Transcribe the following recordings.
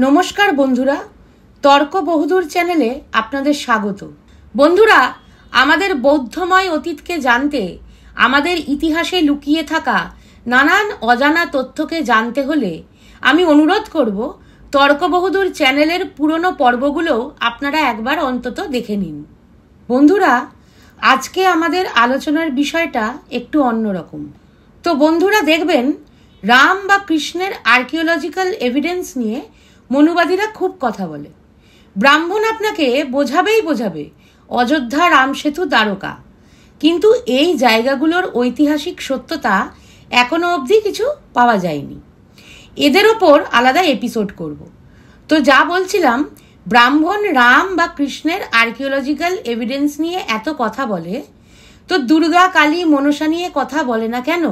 নমস্কার বন্ধুরা, তর্ক বহুদূর চ্যানেলে আপনাদের স্বাগত। বন্ধুরা, আমাদের বৌদ্ধময় অতীতকে জানতে, আমাদের ইতিহাসে লুকিয়ে থাকা নানান অজানা তথ্যকে জানতে হলে আমি অনুরোধ করব তর্ক বহুদূর চ্যানেলের পুরনো পর্বগুলোও আপনারা একবার অন্তত দেখে নিন। বন্ধুরা, আজকে আমাদের আলোচনার বিষয়টা একটু অন্যরকম। তো বন্ধুরা, দেখবেন রাম বা কৃষ্ণের আর্কিওলজিক্যাল এভিডেন্স নিয়ে মনুবাদীরা খুব কথা বলে। ব্রাহ্মণ আপনাকে বোঝাবে অযোধ্যা, রাম সেতু, দ্বারকা, কিন্তু এই জায়গাগুলোর ঐতিহাসিক সত্যতা এখনো অবধি কিছু পাওয়া যায়নি। এদের ওপর আলাদা এপিসোড করব। তো যা বলছিলাম, ব্রাহ্মণ রাম বা কৃষ্ণের আর্কিওলজিক্যাল এভিডেন্স নিয়ে এত কথা বলে, তো দুর্গা, কালী, মনসা নিয়ে কথা বলে না কেন?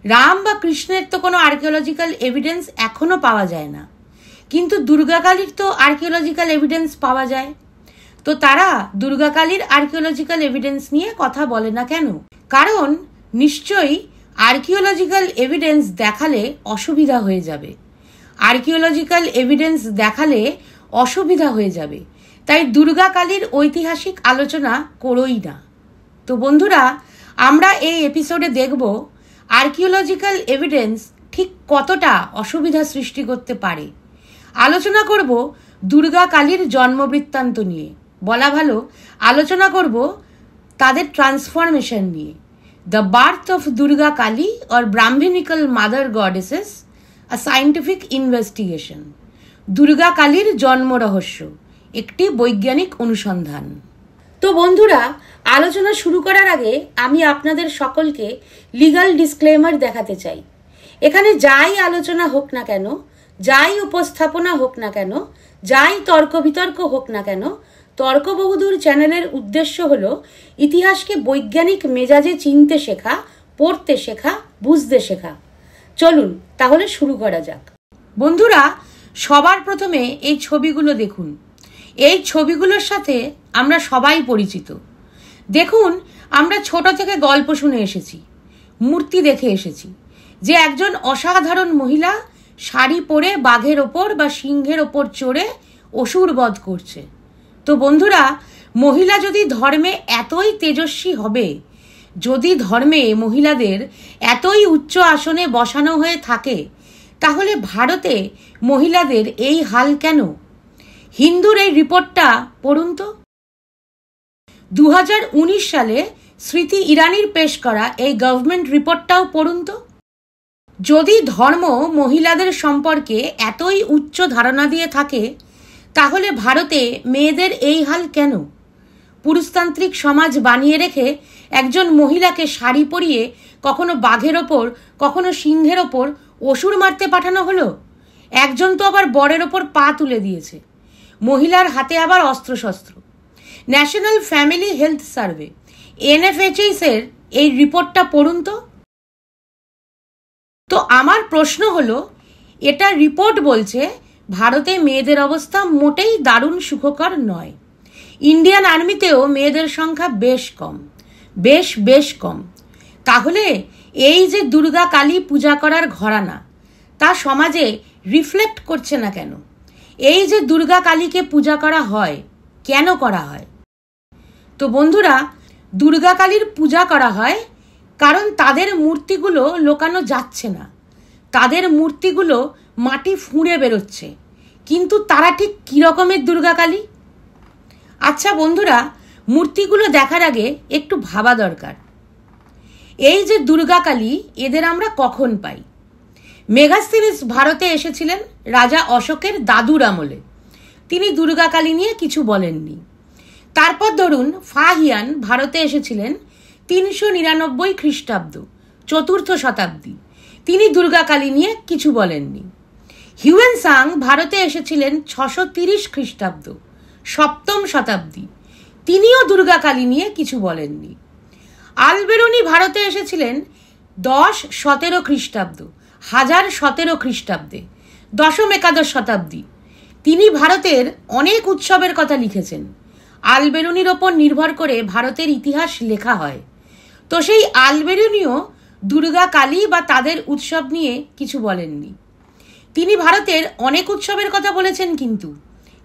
রাম বা কৃষ্ণের তো কোনো আর্কিওলজিক্যাল এভিডেন্স এখনো পাওয়া যায় না, কিন্তু দুর্গা কালীর তো আর্কিওলজিক্যাল এভিডেন্স পাওয়া যায়। তো তারা দুর্গা কালীর আর্কিওলজিক্যাল এভিডেন্স নিয়ে কথা বলে না কেন? কারণ নিশ্চয়ই আর্কিওলজিক্যাল এভিডেন্স দেখালে অসুবিধা হয়ে যাবে। আর্কিওলজিক্যাল এভিডেন্স দেখালে অসুবিধা হয়ে যাবে, তাই দুর্গা কালীর ঐতিহাসিক আলোচনা করোই না। তো বন্ধুরা, আমরা এই এপিসোডে দেখব আর্কিওলজিক্যাল এভিডেন্স ঠিক কতটা অসুবিধা সৃষ্টি করতে পারে। আলোচনা করব দুর্গা কালীর জন্মবৃত্তান্ত নিয়ে, বলা ভালো আলোচনা করব তাদের ট্রান্সফরমেশন নিয়ে। The birth of Durga Kali or brahmanical mother goddesses, a scientific investigation. Durga কালীর জন্ম রহস্য, একটি বৈজ্ঞানিক অনুসন্ধান। তো বন্ধুরা, আলোচনা শুরু করার আগে আমি আপনাদের সকলকে লিগ্যাল ডিসক্লেমার দেখাতে চাই। এখানে যাই আলোচনা হোক না কেন, যাই উপস্থাপনা হোক না কেন, যাই তর্ক বিতর্ক হোক না কেন, তর্ক বহুদূর চ্যানেলের উদ্দেশ্য হলো ইতিহাসকে বৈজ্ঞানিক মেজাজে চিনতে শেখা, পড়তে শেখা, বুঝতে শেখা। চলুন তাহলে শুরু করা যাক। বন্ধুরা, সবার প্রথমে এই ছবিগুলো দেখুন। এই ছবিগুলোর সাথে আমরা সবাই পরিচিত। দেখুন, আমরা ছোট থেকে গল্প শুনে এসেছি, মূর্তি দেখে এসেছি যে একজন অসাধারণ মহিলা শাড়ি পরে বাঘের ওপর বা সিংহের ওপর চড়ে অসুর বধ করছে। তো বন্ধুরা, মহিলা যদি ধর্মে এতই তেজস্বী হবে, যদি ধর্মে মহিলাদের এতই উচ্চ আসনে বসানো হয়ে থাকে, তাহলে ভারতে মহিলাদের এই হাল কেন? হিন্দুর এই রিপোর্টটা পড়ুন তো। 2019 সালে স্মৃতি ইরানির পেশ করা এই গভর্নমেন্ট রিপোর্টটাও পড়ুন তো। যদি ধর্ম মহিলাদের সম্পর্কে এতই উচ্চ ধারণা দিয়ে থাকে, তাহলে ভারতে মেয়েদের এই হাল কেন? পুরুষতান্ত্রিক সমাজ বানিয়ে রেখে একজন মহিলাকে শাড়ি পরিয়ে কখনো বাঘের ওপর, কখনো সিংহের ওপর অসুর মারতে পাঠানো হলো। একজন তো আবার বরের ওপর পা তুলে দিয়েছে, মহিলার হাতে আবার অস্ত্রশস্ত্র। National family health survey, NFHS এর এই রিপোর্টটা পড়ুন তো। তো আমার প্রশ্ন হলো, এটা রিপোর্ট বলছে ভারতে মেয়েদের অবস্থা মোটেই দারুণ সুখকর নয়। ইন্ডিয়ান আর্মিতেও মেয়েদের সংখ্যা বেশ কম, বেশ কম। তাহলে এই যে দুর্গা কালী পূজা করার ঘরানা, তা সমাজে রিফ্লেক্ট করছে না কেন? এই যে দুর্গা কালীকে পূজা করা হয়, কেন করা হয়? তো বন্ধুরা, দুর্গা কালীর পূজা করা হয় কারণ তাদের মূর্তিগুলো লোকানো যাচ্ছে না, তাদের মূর্তিগুলো মাটি ফুঁড়ে বেরোচ্ছে। কিন্তু তারা ঠিক কী রকমের দুর্গা কালী? আচ্ছা বন্ধুরা, মূর্তিগুলো দেখার আগে একটু ভাবা দরকার। এই যে দুর্গা কালী, এদের আমরা কখন পাই? মেগাস্থিনিস ভারতে এসেছিলেন রাজা অশোকের দাদুর আমলে। তিনি দুর্গা কালী নিয়ে কিছু বলেননি। তারপর ধরুন, ফাহিয়ান ভারতে এসেছিলেন 399 খ্রিস্টাব্দ, 4th শতাব্দী। তিনি দুর্গা কালী নিয়ে কিছু বলেননি। হিউয়েনসাং ভারতে এসেছিলেন 630 খ্রিস্টাব্দ, 7ম শতাব্দী। তিনিও দুর্গা কালী নিয়ে কিছু বলেননি। আলবেরুনি ভারতে এসেছিলেন 1017 খ্রিস্টাব্দ, 1017 খ্রিস্টাব্দে, 10ম 11শ শতাব্দী। তিনি ভারতের অনেক উৎসবের কথা লিখেছেন। আলবেরুনির ওপর নির্ভর করে ভারতের ইতিহাস লেখা হয়। তো সেই আলবেরুনিও দুর্গা কালী বা তাদের উৎসব নিয়ে কিছু বলেননি। তিনি ভারতের অনেক উৎসবের কথা বলেছেন,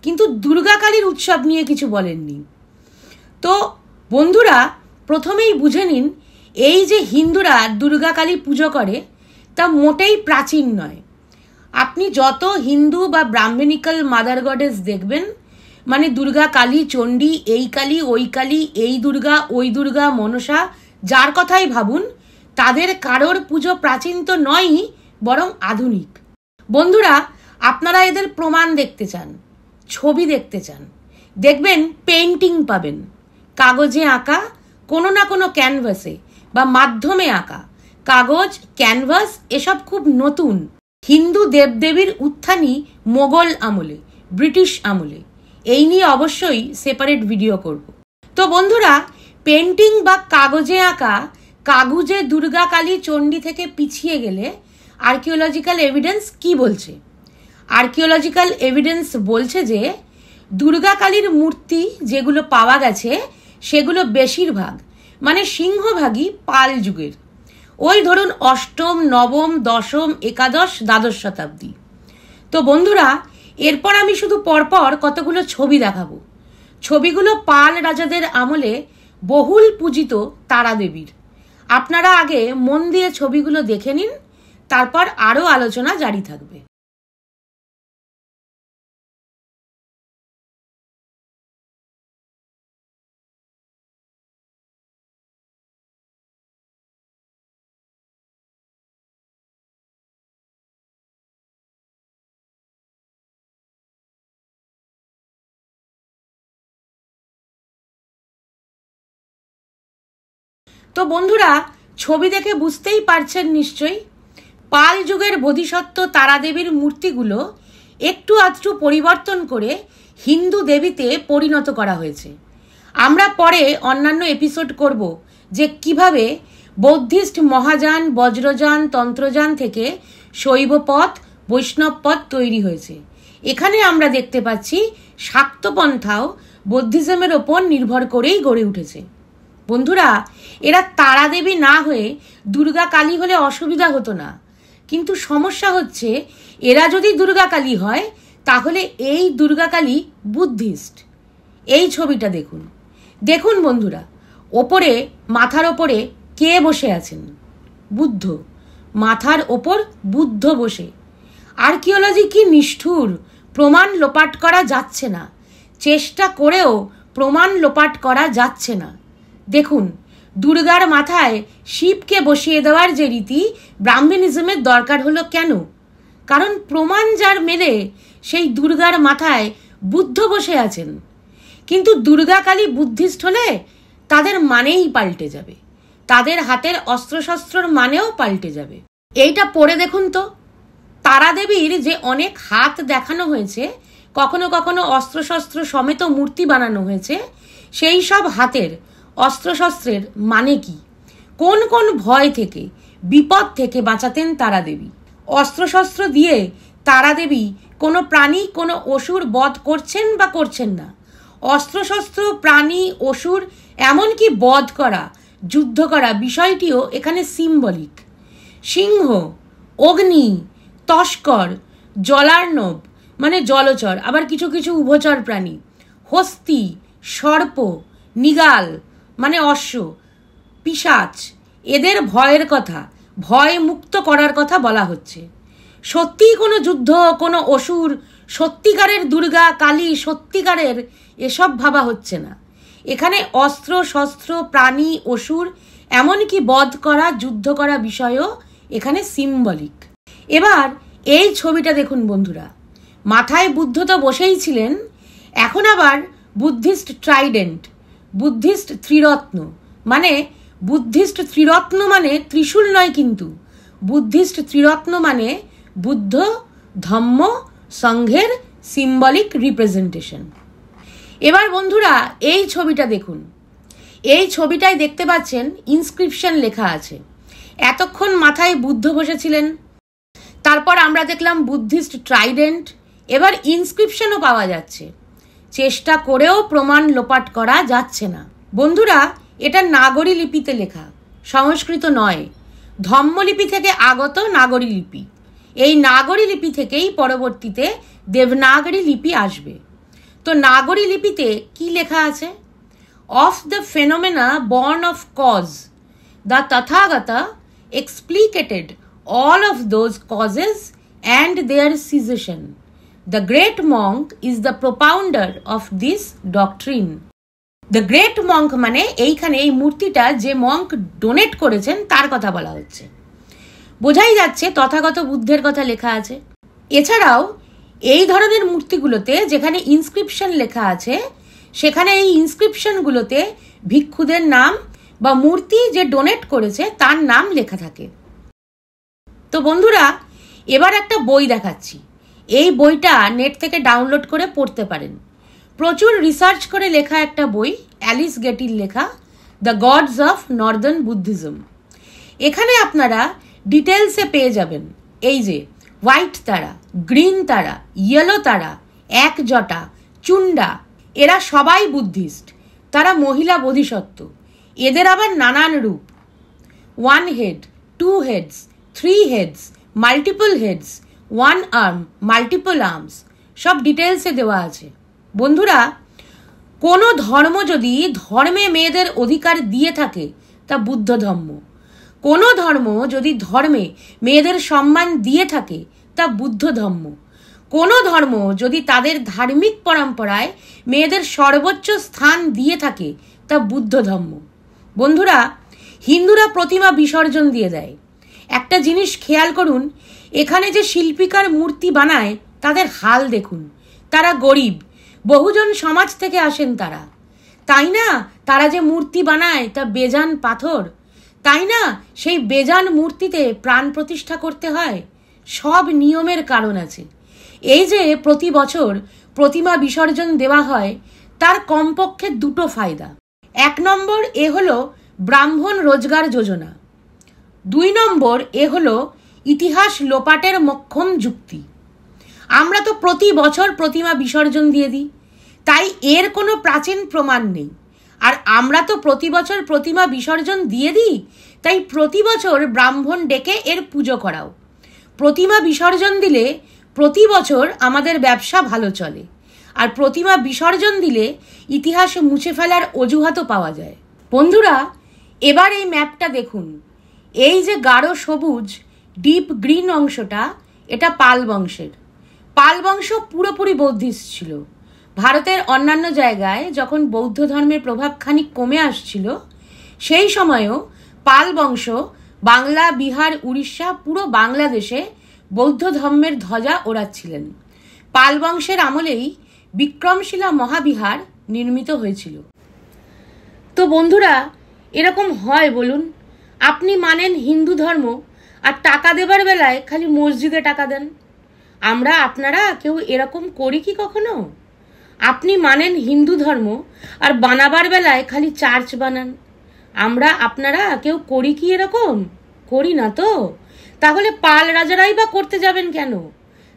কিন্তু দুর্গা কালীর উৎসব নিয়ে কিছু বলেননি। তো বন্ধুরা, প্রথমেই বুঝে নিন, এই যে হিন্দুরা দুর্গা কালী পুজো করে তা মোটেই প্রাচীন নয়। আপনি যত হিন্দু বা ব্রাহ্মণিক্যাল মাদার গডেস দেখবেন, মানে দুর্গা কালী, চণ্ডী, এই কালী, ওই কালী, এই দুর্গা, ওই দুর্গা, মনসা, যার কথাই ভাবুন, তাদের কারোর পুজো প্রাচীন তো নয়ই, বরং আধুনিক। বন্ধুরা, আপনারা এদের প্রমাণ দেখতে চান, ছবি দেখতে চান, দেখবেন পেইন্টিং পাবেন, কাগজে আঁকা, কোনো না কোনো ক্যানভাসে বা মাধ্যমে আঁকা। কাগজ, ক্যানভাস এসব খুব নতুন। হিন্দু দেবদেবীর উত্থানই মোগল আমলে, ব্রিটিশ আমলে। এই নিয়ে অবশ্যই সেপারেট ভিডিও করব। তো বন্ধুরা, পেন্টিং বা কাগজে আঁকা কাগুজে দুর্গা কালী চণ্ডী থেকে পিছিয়ে গেলে আর্কিওলজিক্যাল এভিডেন্স কি বলছে? আর্কিওলজিক্যাল এভিডেন্স বলছে যে দুর্গা কালীর মূর্তি যেগুলো পাওয়া গেছে সেগুলো বেশিরভাগ, মানে সিংহভাগই পাল যুগের। ওই ধরুন অষ্টম, নবম, দশম, একাদশ, দ্বাদশ শতাব্দী। তো বন্ধুরা, এরপর আমি শুধু পরপর কতগুলো ছবি দেখাবো। ছবিগুলো পাল রাজাদের আমলে বহুল পূজিত তারা দেবীর। আপনারা আগে মন দিয়ে ছবিগুলো দেখে নিন, তারপর আরও আলোচনা জারি থাকবে। তো বন্ধুরা, ছবি দেখে বুঝতেই পারছেন নিশ্চয়ই, পাল যুগের বোধিসত্ত্ব তারাদেবীর মূর্তিগুলো একটু আধটু পরিবর্তন করে হিন্দু দেবীতে পরিণত করা হয়েছে। আমরা পরে অন্যান্য এপিসোড করব যে কিভাবে বৌদ্ধিস্ট মহাযান, বজ্রযান, তন্ত্রযান থেকে শৈব পথ, বৈষ্ণব পথ তৈরি হয়েছে। এখানে আমরা দেখতে পাচ্ছি শাক্তপন্থাও বৌদ্ধিজমের ওপর নির্ভর করেই গড়ে উঠেছে। বন্ধুরা, এরা তারা দেবী না হয়ে দুর্গা কালী হলে অসুবিধা হতো না, কিন্তু সমস্যা হচ্ছে এরা যদি দুর্গা কালী হয় তাহলে এই দুর্গা কালী বুদ্ধিস্ট। এই ছবিটা দেখুন, দেখুন বন্ধুরা, ওপরে, মাথার ওপরে কে বসে আছেন? বুদ্ধ। মাথার ওপর বুদ্ধ বসে। আর্কিওলজি কি নিষ্ঠুর! প্রমাণ লোপাট করা যাচ্ছে না, চেষ্টা করেও প্রমাণ লোপাট করা যাচ্ছে না। দেখুন, দুর্গার মাথায় শিবকে বসিয়ে দেওয়ার যে রীতি ব্রাহ্মণিজমের দরকার হলো কেন? কারণ প্রমাণ যার মেলে সেই দুর্গার মাথায় বুদ্ধ বসে আছেন। কিন্তু দুর্গা কালী বুদ্ধিস্ট হলে তাদের মানেই পাল্টে যাবে, তাদের হাতের অস্ত্রশস্ত্রর মানেও পাল্টে যাবে। এইটা পড়ে দেখুন তো, তারাদেবীর যে অনেক হাত দেখানো হয়েছে, কখনো কখনো অস্ত্রশস্ত্র সমেত মূর্তি বানানো হয়েছে, সেই সব হাতের অস্ত্রশস্ত্রের মানে কি? কোন কোন ভয় থেকে, বিপদ থেকে বাঁচাতেন তারাদেবী? অস্ত্রশস্ত্র দিয়ে তারাদেবী কোনো প্রাণী, কোনো অসুর বধ করছেন বা করছেন না? অস্ত্রশস্ত্র, প্রাণী, অসুর, এমনকি বধ করা, যুদ্ধ করা বিষয়টিও এখানে সিম্বলিক। সিংহ, অগ্নি, তস্কর, জলার্ণব মানে জলচর, আবার কিছু কিছু উভচর প্রাণী, হস্তি, সর্প, নিগাল মানে অশ্ব, পিশাচ, এদের ভয়ের কথা, ভয় মুক্ত করার কথা বলা হচ্ছে। সত্যিই কোনো যুদ্ধ, কোনো অসুর, সত্যিকারের দুর্গা কালী, সত্যিকারের এসব ভাবা হচ্ছে না। এখানে অস্ত্র শস্ত্র, প্রাণী, অসুর, এমনকি বধ করা, যুদ্ধ করা বিষয়ও এখানে সিম্বলিক। এবার এই ছবিটা দেখুন বন্ধুরা, মাথায় বুদ্ধ তো বসেই ছিলেন, এখন আবার বুদ্ধিস্ট ট্রাইডেন্ট, বুদ্ধিস্ট ত্রিরত্ন, মানে বুদ্ধিস্ট ত্রিরত্ন মানে ত্রিশূল নয়, কিন্তু বুদ্ধিস্ট ত্রিরত্ন মানে বুদ্ধ, ধম্ম, সংঘের সিম্বলিক রিপ্রেজেন্টেশন। এবার বন্ধুরা এই ছবিটা দেখুন, এই ছবিটায় দেখতে পাচ্ছেন ইনস্ক্রিপশন লেখা আছে। এতক্ষণ মাথায় বুদ্ধ বসেছিলেন, তারপর আমরা দেখলাম বুদ্ধিস্ট ট্রাইডেন্ট, এবার ইনস্ক্রিপশনও পাওয়া যাচ্ছে। চেষ্টা করেও প্রমাণ লোপাট করা যাচ্ছে না। বন্ধুরা, এটা নাগরী লিপিতে লেখা, সংস্কৃত নয়, ধম্মলিপি থেকে আগত নাগরী লিপি। এই নাগরী লিপি থেকেই পরবর্তীতে দেবনাগরী লিপি আসবে। তো নাগরী লিপিতে কি লেখা আছে? Of the phenomena born of cause the Tathagata explicated all of those causes and their cessation. The great monk is the propounder of this doctrine. The great monk মানে এইখানে এই মূর্তিটা যে মঙ্ক ডোনেট করেছেন তার কথা বলা হচ্ছে। বোঝাই যাচ্ছে তথাগত বুদ্ধের কথা লেখা আছে। এছাড়াও এই ধরনের মূর্তিগুলোতে যেখানে ইনস্ক্রিপশন লেখা আছে সেখানে এই ইনস্ক্রিপশনগুলোতে ভিক্ষুদের নাম বা মূর্তি যে ডোনেট করেছে তার নাম লেখা থাকে। তো বন্ধুরা, এবার একটা বই দেখাচ্ছি। এই বইটা নেট থেকে ডাউনলোড করে পড়তে পারেন। প্রচুর রিসার্চ করে লেখা একটা বই, অ্যালিস গেটির লেখা The Gods of Northern Buddhism. এখানে আপনারা ডিটেলসে পেয়ে যাবেন এই যে হোয়াইট তারা, গ্রিন তারা, ইয়েলো তারা, এক জটা, চুন্ডা, এরা সবাই বুদ্ধিস্ট। তারা মহিলা বোধিসত্ত্ব। এদের আবার নানান রূপ, 1 head, 2 heads, 3 heads, multiple heads, 1 arm, multiple arms, সব ডিটেলসে দেওয়া আছে। বন্ধুরা, কোনো ধর্ম যদি ধর্মে মেয়েদের অধিকার দিয়ে থাকে তা বুদ্ধ ধর্ম। কোনো ধর্ম যদি ধর্মে মেয়েদের সম্মান দিয়ে থাকে তা বুদ্ধ ধর্ম। কোনো ধর্ম যদি তাদের ধার্মিক পরম্পরায় মেয়েদের সর্বোচ্চ স্থান দিয়ে থাকে তা বুদ্ধ ধর্ম। বন্ধুরা, হিন্দুরা প্রতিমা বিসর্জন দিয়ে দেয়। একটা জিনিস খেয়াল করুন, এখানে যে শিল্পীকার মূর্তি বানায় তাদের হাল দেখুন। তারা গরিব, বহুজন সমাজ থেকে আসেন তারা, তাই না? তারা যে মূর্তি বানায় তা বেজান পাথর, তাই না? সেই বেজান মূর্তিতে প্রাণ প্রতিষ্ঠা করতে হয়। সব নিয়মের কারণ আছে। এই যে প্রতি বছর প্রতিমা বিসর্জন দেওয়া হয় তার কমপক্ষে 2টো ফায়দা। 1 নম্বর, এ হলো ব্রাহ্মণ রোজগার যোজনা। 2 নম্বর, এ হলো ইতিহাস লোপাটের মক্ষম যুক্তি। আমরা তো প্রতি বছর প্রতিমা বিসর্জন দিয়ে দিই, তাই এর কোনো প্রাচীন প্রমাণ নেই। আর আমরা তো প্রতি বছর প্রতিমা বিসর্জন দিয়ে দিই, তাই প্রতি বছর ব্রাহ্মণ ডেকে এর পুজো করাও। প্রতিমা বিসর্জন দিলে প্রতি বছর আমাদের ব্যবসা ভালো চলে, আর প্রতিমা বিসর্জন দিলে ইতিহাসে মুছে ফেলার অজুহাতও পাওয়া যায়। বন্ধুরা, এবার এই ম্যাপটা দেখুন। এই যে গাঢ় সবুজ ডিপ গ্রিন অংশটা, এটা পাল বংশের। পাল বংশ পুরোপুরি বৌদ্ধিস্ট ছিল। ভারতের অন্যান্য জায়গায় যখন বৌদ্ধ ধর্মের প্রভাব খানিক কমে আসছিল, সেই সময়ও পাল বংশ বাংলা, বিহার, উড়িষ্যা, পুরো বাংলাদেশে বৌদ্ধ ধর্মের ধ্বজা ওড়াচ্ছিলেন। পাল বংশের আমলেই বিক্রমশিলা মহাবিহার নির্মিত হয়েছিল। তো বন্ধুরা, এরকম হয় বলুন? আপনি মানেন হিন্দু ধর্ম আর টাকা দেবার বেলায় খালি মসজিদে টাকা দেন। আমরা আপনারা কেউ এরকম করি কি কখনো? আপনি মানেন হিন্দু ধর্ম আর বানাবার বেলায় খালি চার্চ বানান। আমরা আপনারা কেউ করি কি এরকম? করি না তো। তাহলে পাল রাজারাই বা করতে যাবেন কেন?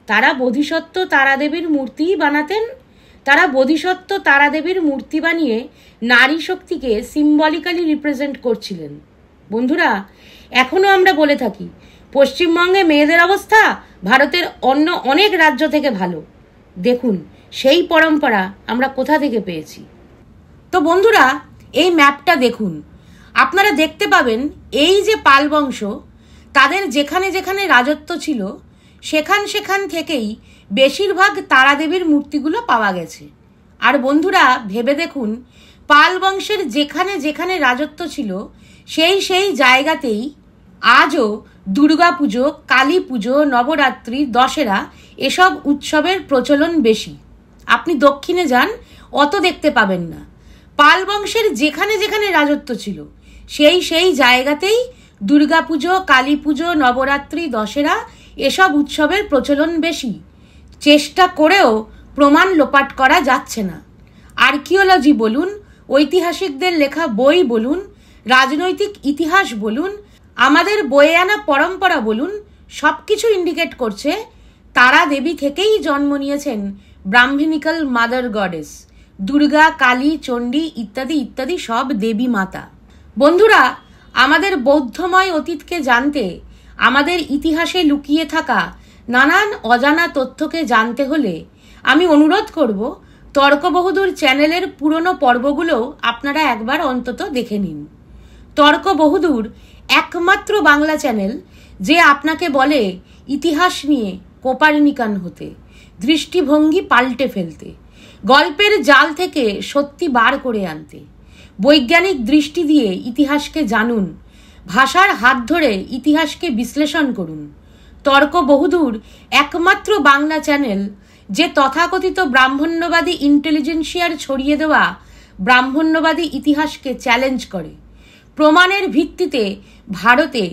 তারা বোধিসত্ত্ব তারাদেবীর মূর্তি বানাতেন। তারা বোধিসত্ত্ব তারাদেবীর মূর্তি বানিয়ে নারী শক্তিকে সিম্বলিক্যালি রিপ্রেজেন্ট করছিলেন। বন্ধুরা, এখনো আমরা বলে থাকি পশ্চিমবঙ্গে মেয়েদের অবস্থা ভারতের অন্য অনেক রাজ্য থেকে ভালো। দেখুন সেই পরম্পরা আমরা কোথা থেকে পেয়েছি। তো বন্ধুরা, এই ম্যাপটা দেখুন। আপনারা দেখতে পাবেন এই যে পাল বংশ, তাদের যেখানে যেখানে রাজত্ব ছিল সেখান থেকেই বেশিরভাগ তারাদেবীর মূর্তিগুলো পাওয়া গেছে। আর বন্ধুরা, ভেবে দেখুন, পাল বংশের যেখানে যেখানে রাজত্ব ছিল সেই জায়গাতেই আজও দুর্গাপুজো, কালী পুজো, নবরাত্রি, দশেরা এসব উৎসবের প্রচলন বেশি। আপনি দক্ষিণে যান, অত দেখতে পাবেন না। পাল বংশের যেখানে যেখানে রাজত্ব ছিল সেই জায়গাতেই দুর্গাপুজো, কালী পুজো, নবরাত্রি, দশেরা এসব উৎসবের প্রচলন বেশি। চেষ্টা করেও প্রমাণ লোপাট করা যাচ্ছে না। আর্কিওলজি বলুন, ঐতিহাসিকদের লেখা বই বলুন, রাজনৈতিক ইতিহাস বলুন, আমাদের বয়ে আনা পরম্পরা বলুন, সব কিছু ইন্ডিকেট করছে তারা দেবী থেকেই জন্ম নিয়েছেন ব্রাহ্মণিক্যাল মাদার গডেস। দুর্গা, কালী, চণ্ডী ইত্যাদি ইত্যাদি সব দেবী মাতা। বন্ধুরা, আমাদের বৌদ্ধময় অতীতকে জানতে আমাদের ইতিহাসে লুকিয়ে থাকা নানান অজানা তথ্যকে জানতে হলে আমি অনুরোধ করব তর্ক বহুদূর চ্যানেলের পুরনো পর্বগুলোও আপনারা একবার অন্তত দেখে নিন। তর্ক বহুদূর একমাত্র বাংলা চ্যানেল যে আপনাকে বলে ইতিহাস নিয়ে কোপার্নিকান হতে, দৃষ্টিভঙ্গি পাল্টে ফেলতে, গল্পের জাল থেকে সত্যি বার করে আনতে। বৈজ্ঞানিক দৃষ্টি দিয়ে ইতিহাসকে জানুন, ভাষার হাত ধরে ইতিহাসকে বিশ্লেষণ করুন। তর্ক বহুদূর একমাত্র বাংলা চ্যানেল যে তথাকথিত ব্রাহ্মণ্যবাদী ইন্টেলিজেন্সিয়ার ছড়িয়ে দেওয়া ব্রাহ্মণ্যবাদী ইতিহাসকে চ্যালেঞ্জ করে, প্রমাণের ভিত্তিতে ভারতে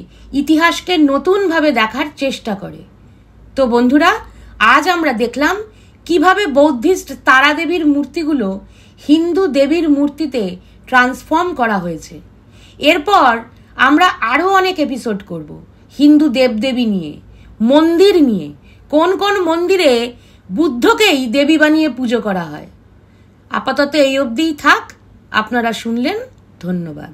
ইতিহাসকে নতুনভাবে দেখার চেষ্টা করে। তো বন্ধুরা, আজ আমরা দেখলাম কিভাবে বৌদ্ধিস্ট তারাদেবীর মূর্তিগুলো হিন্দু দেবীর মূর্তিতে ট্রান্সফর্ম করা হয়েছে। এরপর আমরা আরও অনেক এপিসোড করব হিন্দু দেবদেবী নিয়ে, মন্দির নিয়ে, কোন কোন মন্দিরে বুদ্ধকেই দেবী বানিয়ে পুজো করা হয়। আপাতত এই অবধিই থাক। আপনারা শুনলেন, ধন্যবাদ।